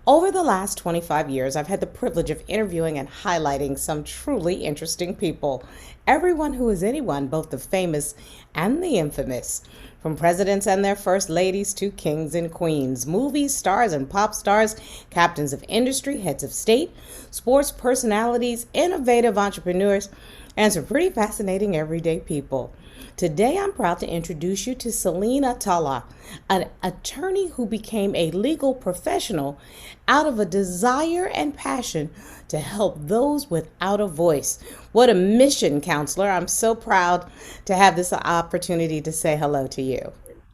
Over the last 25 years, I've had the privilege of interviewing and highlighting some truly interesting people. Everyone who is anyone, both the famous and the infamous. From presidents and their first ladies to kings and queens, movie stars and pop stars, captains of industry, heads of state, sports personalities, innovative entrepreneurs, and some pretty fascinating everyday people. Today, I'm proud to introduce you to Celine Atallah, an attorney who became a legal professional out of a desire and passion to help those without a voice. What a mission, counselor. I'm so proud to have this opportunity to say hello to you.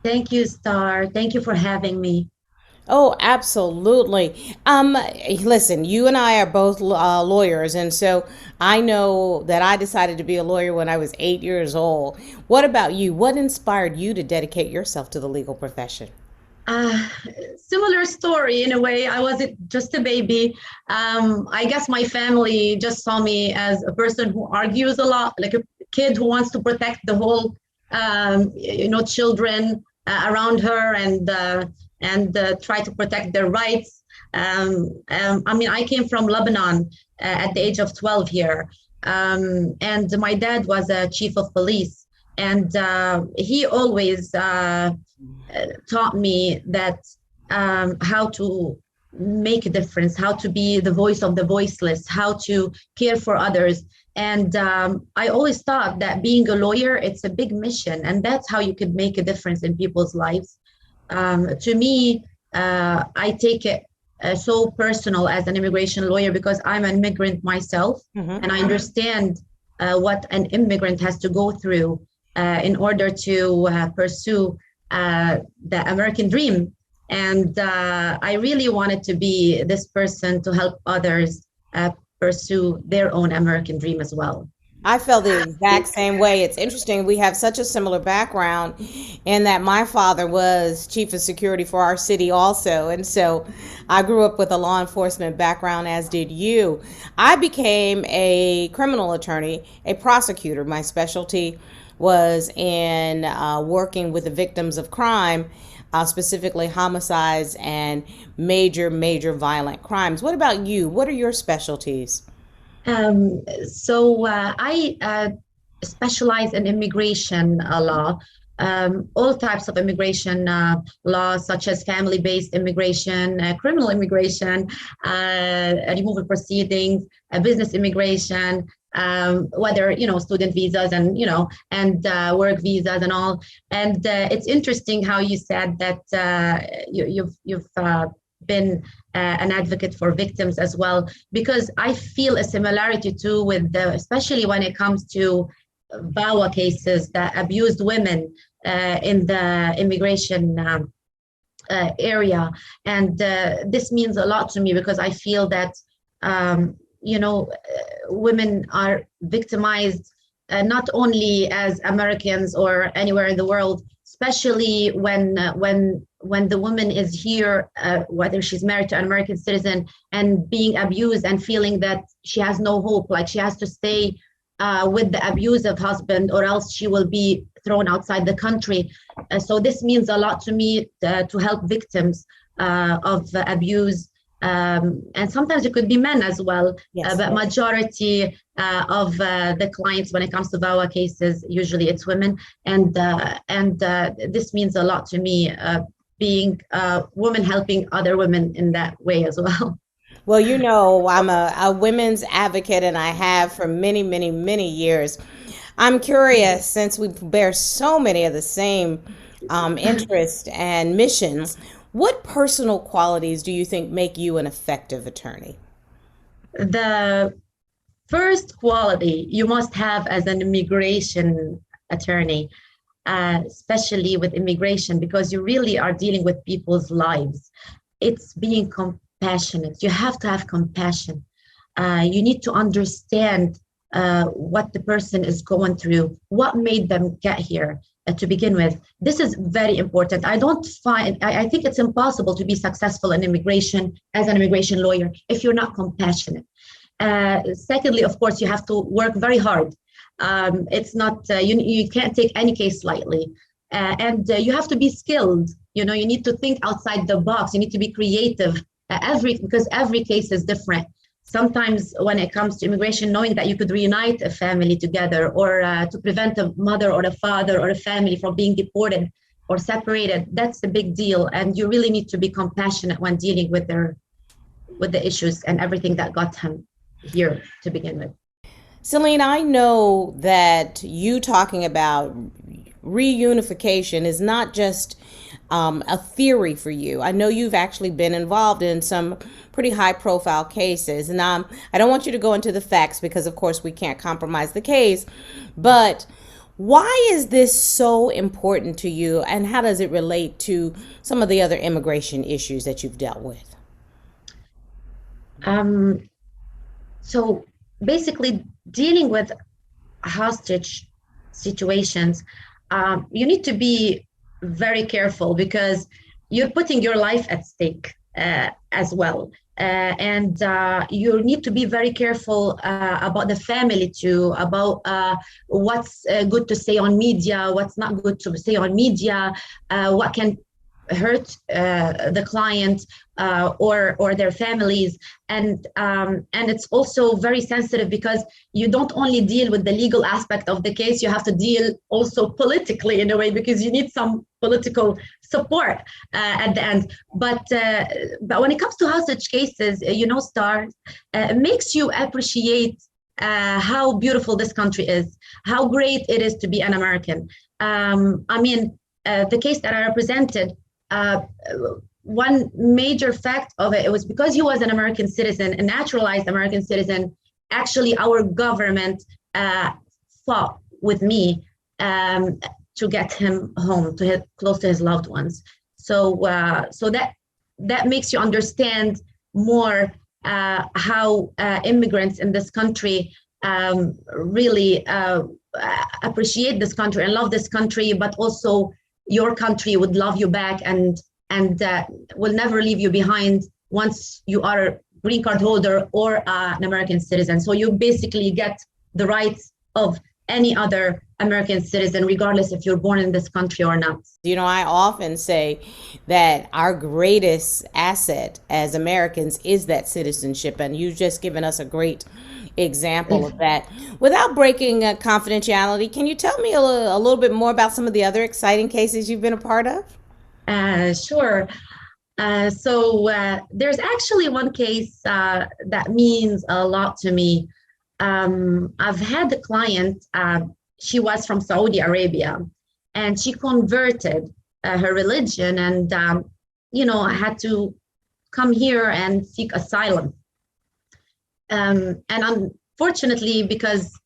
Thank you, Star. Thank you for having me. Oh, absolutely. Listen, you and I are both lawyers, and so I know that I decided to be a lawyer when I was 8 years old. What about you? What inspired you to dedicate yourself to the legal profession? Uh, Similar story in a way. I was just a baby. I guess my family just saw me as a person who argues a lot, like a kid who wants to protect the whole, children around her and try to protect their rights. I mean, I came from Lebanon at the age of 12 here, and my dad was a chief of police, and he always taught me that how to make a difference, how to be the voice of the voiceless, how to care for others. And I always thought that being a lawyer, it's a big mission, and that's how you could make a difference in people's lives. To me, I take it so personal as an immigration lawyer because I'm an immigrant myself, Mm-hmm. and I understand what an immigrant has to go through in order to pursue the American dream. And I really wanted to be this person to help others pursue their own American dream as well. I felt the exact same way. It's interesting. We have such a similar background in that my father was chief of security for our city also. And so I grew up with a law enforcement background, as did you. I became a criminal attorney, a prosecutor. My specialty was in working with the victims of crime, specifically homicides and major violent crimes. What about you? What are your specialties? So I specialize in immigration law, all types of immigration laws, such as family-based immigration, criminal immigration, removal proceedings, business immigration, whether student visas and work visas and all. And it's interesting how you said that you've been an advocate for victims as well, because I feel a similarity too with especially when it comes to VAWA cases that abused women in the immigration area. And this means a lot to me because I feel that, women are victimized not only as Americans or anywhere in the world, especially when the woman is here, whether she's married to an American citizen and being abused and feeling that she has no hope, like she has to stay with the abusive husband or else she will be thrown outside the country. So this means a lot to me to help victims of abuse. And sometimes it could be men as well, Yes. but majority of the clients when it comes to VAWA cases, usually it's women. And this means a lot to me, being a woman helping other women in that way as well. Well, you know, I'm a women's advocate and I have for many years. I'm curious, since we bear so many of the same interests and missions, what personal qualities do you think make you an effective attorney? The first quality you must have as an immigration attorney, especially with immigration, because you really are dealing with people's lives. It's being compassionate. You have to have compassion. You need to understand what the person is going through, what made them get here to begin with. This is very important. I think it's impossible to be successful in immigration as an immigration lawyer if you're not compassionate. Secondly, of course, you have to work very hard. It's not, you can't take any case lightly. And you have to be skilled. You know, you need to think outside the box. You need to be creative. because every case is different. Sometimes when it comes to immigration, knowing that you could reunite a family together, or to prevent a mother or a father or a family from being deported or separated, that's a big deal. And you really need to be compassionate when dealing with the issues and everything that got him here to begin with. Celine, I know that you talking about reunification is not just a theory for you. I know you've actually been involved in some pretty high profile cases. And I don't want you to go into the facts because, of course, we can't compromise the case. But why is this so important to you, and how does it relate to some of the other immigration issues that you've dealt with? So basically, dealing with hostage situations, you need to be very careful because you're putting your life at stake as well. And you need to be very careful about the family too, about what's good to say on media, what's not good to say on media, what can hurt the client or their families, and it's also very sensitive because you don't only deal with the legal aspect of the case, you have to deal also politically in a way because you need some political support at the end. But when it comes to hostage cases, Star, it makes you appreciate how beautiful this country is, how great it is to be an American. The case that I represented, one major fact of it was because he was an American citizen, a naturalized American citizen. Actually, our government fought with me to get him home, close to his loved ones. So that makes you understand more how immigrants in this country really appreciate this country and love this country, but also your country would love you back and will never leave you behind once you are a green card holder or an American citizen. So you basically get the rights of any other American citizen, regardless if you're born in this country or not. I often say that our greatest asset as Americans is that citizenship, and you've just given us a great example of that. Without breaking confidentiality, can you tell me a little bit more about some of the other exciting cases you've been a part of? Sure. So there's actually one case that means a lot to me. I've had a client, she was from Saudi Arabia, and she converted her religion and, had to come here and seek asylum. And unfortunately, because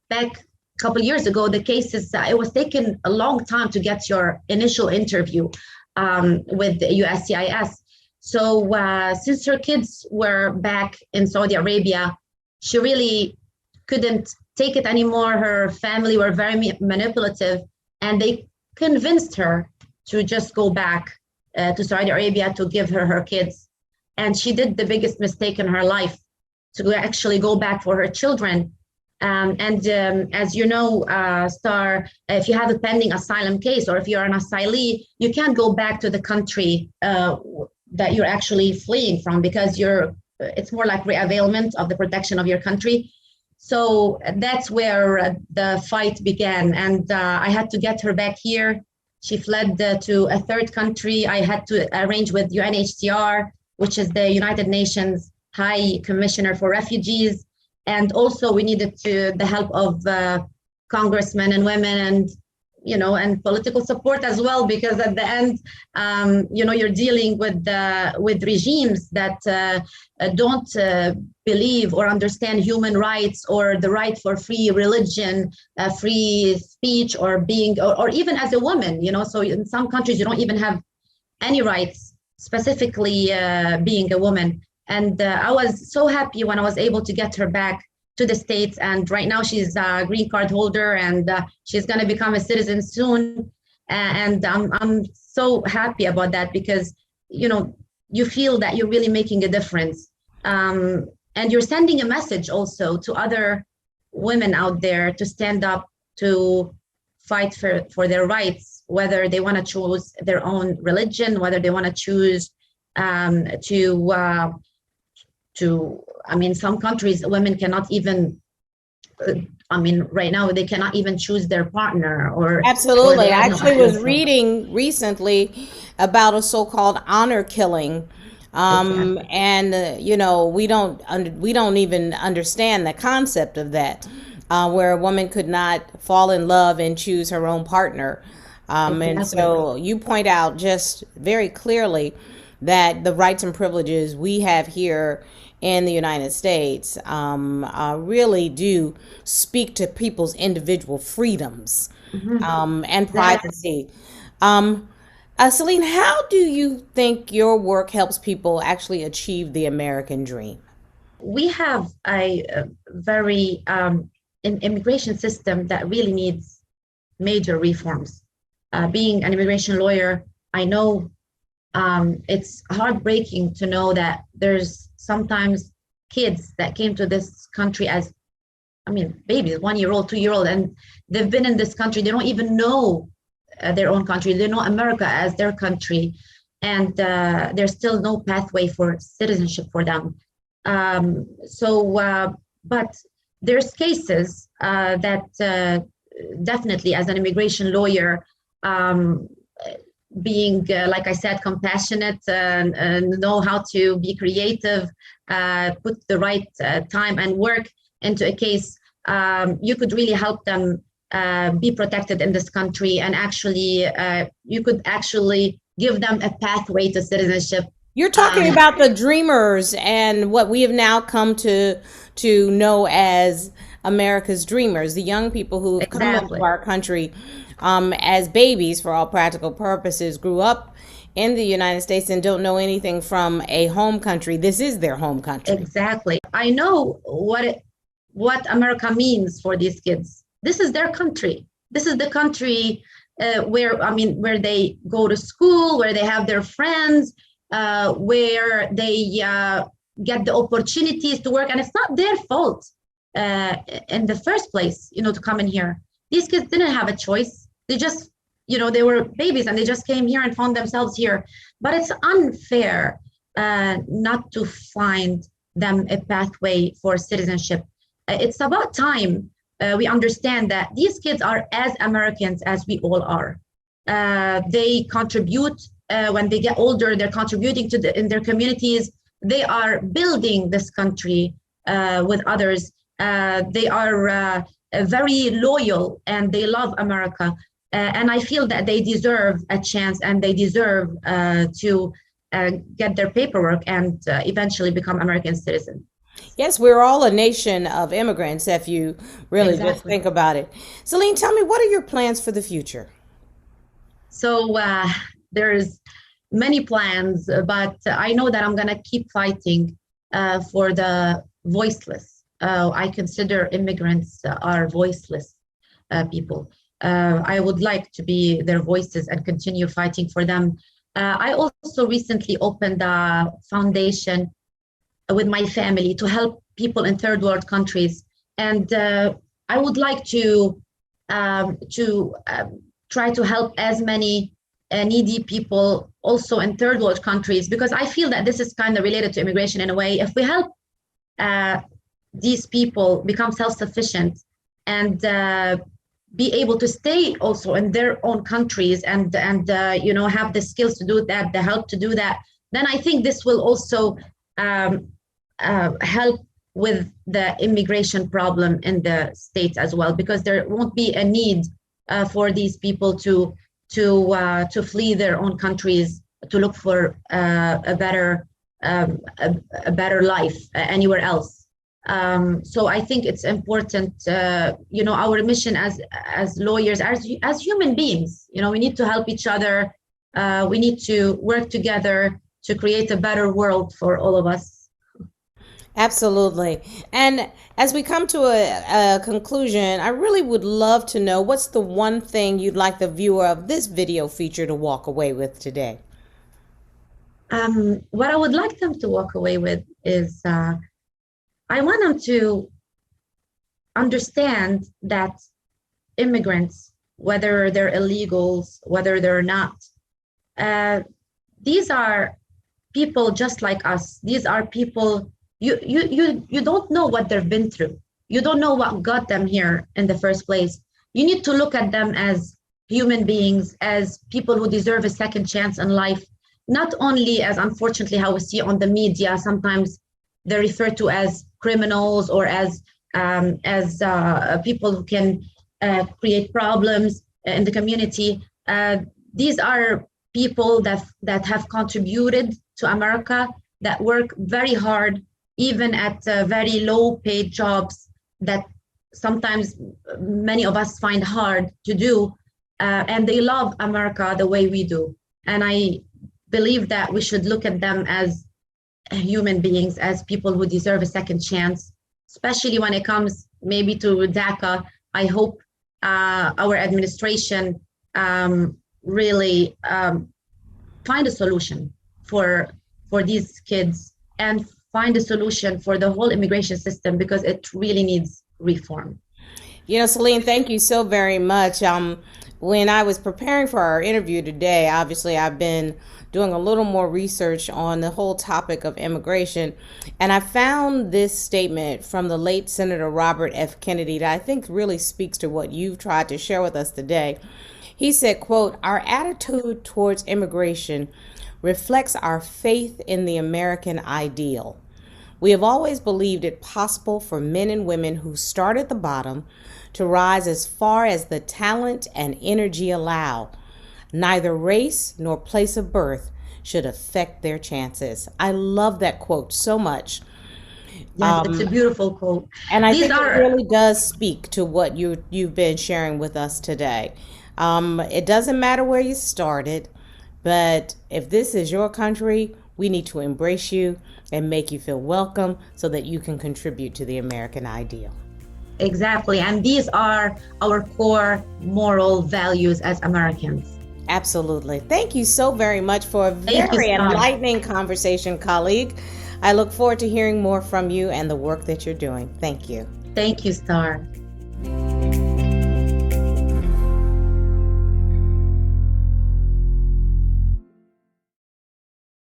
back a couple of years ago, the case is, it was taken a long time to get your initial interview with the USCIS. So since her kids were back in Saudi Arabia, she really couldn't take it anymore. Her family were very manipulative, and they convinced her to just go back to Saudi Arabia to give her kids. And she did the biggest mistake in her life, to actually go back for her children. As you know, Star, if you have a pending asylum case or if you're an asylee, you can't go back to the country that you're actually fleeing from because it's more like reavailment of the protection of your country. So that's where the fight began. And I had to get her back here. She fled to a third country. I had to arrange with UNHCR, which is the United Nations High Commissioner for Refugees. And also we needed the help of congressmen and women and political support as well, because at the end, you're dealing with regimes that don't believe or understand human rights or the right for free religion, free speech, or being, or even as a woman, so in some countries you don't even have any rights, specifically being a woman. And I was so happy when I was able to get her back to the States. And right now she's a green card holder, and she's going to become a citizen soon. And I'm so happy about that because, you feel that you're really making a difference. And you're sending a message also to other women out there to stand up, to fight for their rights, whether they want to choose their own religion, whether they want to choose I mean, some countries, women cannot even, I mean, right now they cannot even choose their partner, or Absolutely. they I have no actually was access. So, reading recently about a so-called honor killing. exactly. And we don't even understand the concept of that, where a woman could not fall in love and choose her own partner. And Exactly. so you point out just very clearly that the rights and privileges we have here in the United States really do speak to people's individual freedoms Mhm. and Yes. privacy. Celine, how do you think your work helps people actually achieve the American dream? We have a very an immigration system that really needs major reforms. Being an immigration lawyer, I know it's heartbreaking to know that there's sometimes kids that came to this country as, I mean, babies, 1 year old, 2 year old, and they've been in this country. They don't even know their own country. They know America as their country, and there's still no pathway for citizenship for them. But there's cases that definitely, as an immigration lawyer, um, being, like I said, compassionate and know how to be creative, put the right time and work into a case, you could really help them be protected in this country, and actually, you could actually give them a pathway to citizenship. You're talking Um, about the dreamers and what we have now come to know as America's dreamers, the young people who have come into exactly, our country as babies for all practical purposes, grew up in the United States and don't know anything from a home country. This is their home country. exactly. I know what America means for these kids. This is their country. This is the country where, I mean, where they go to school, where they have their friends, where they get the opportunities to work, and it's not their fault uh, in the first place, to come in here. These kids didn't have a choice. They just, they were babies and they just came here and found themselves here. But it's unfair not to find them a pathway for citizenship. It's about time we understand that these kids are as Americans as we all are. They contribute when they get older. They're contributing in their communities. They are building this country with others. They are very loyal and they love America. And I feel that they deserve a chance and they deserve to get their paperwork and eventually become American citizens. Yes, we're all a nation of immigrants if you really just Exactly. think about it. Celine, tell me, what are your plans for the future? So there's many plans, but I know that I'm gonna keep fighting for the voiceless. I consider immigrants are voiceless people. I would like to be their voices and continue fighting for them. I also recently opened a foundation with my family to help people in third world countries, and I would like to try to help as many needy people also in third world countries, because I feel that this is kind of related to immigration in a way. If we help uh, these people become self-sufficient and be able to stay also in their own countries and have the skills to do that, the help to do that, then I think this will also um, help with the immigration problem in the states as well, because there won't be a need for these people to flee their own countries to look for a better life anywhere else. So I think it's important, our mission as lawyers, as human beings, we need to help each other. We need to work together to create a better world for all of us. Absolutely. And as we come to a conclusion, I really would love to know what's the one thing you'd like the viewer of this video feature to walk away with today? What I would like them to walk away with is I want them to understand that immigrants, whether they're illegals, whether they're not, uh, these are people just like us. These are people, you don't know what they've been through. You don't know what got them here in the first place. You need to look at them as human beings, as people who deserve a second chance in life, not only as, unfortunately, how we see on the media. Sometimes they're referred to as criminals, or as people who can create problems in the community. These are people that have contributed to America, that work very hard, even at very low paid jobs that sometimes many of us find hard to do. And they love America the way we do. And I believe that we should look at them as human beings, as people who deserve a second chance, especially when it comes maybe to DACA. I hope our administration really find a solution for these kids, and find a solution for the whole immigration system, because it really needs reform. Celine, thank you so very much. When I was preparing for our interview today, obviously I've been doing a little more research on the whole topic of immigration, and I found this statement from the late Senator Robert F. Kennedy that I think really speaks to what you've tried to share with us today. He said, quote, "Our attitude towards immigration reflects our faith in the American ideal. We have always believed it possible for men and women who start at the bottom to rise as far as the talent and energy allow. Neither race nor place of birth should affect their chances." I love that quote so much. Yes, it's a beautiful quote. And I think it really does speak to what you've been sharing with us today. It doesn't matter where you started, but if this is your country, we need to embrace you and make you feel welcome so that you can contribute to the American ideal. Exactly. And these are our core moral values as Americans. Absolutely. Thank you so very much for a very enlightening conversation, colleague. I look forward to hearing more from you and the work that you're doing. Thank you. Thank you, Star.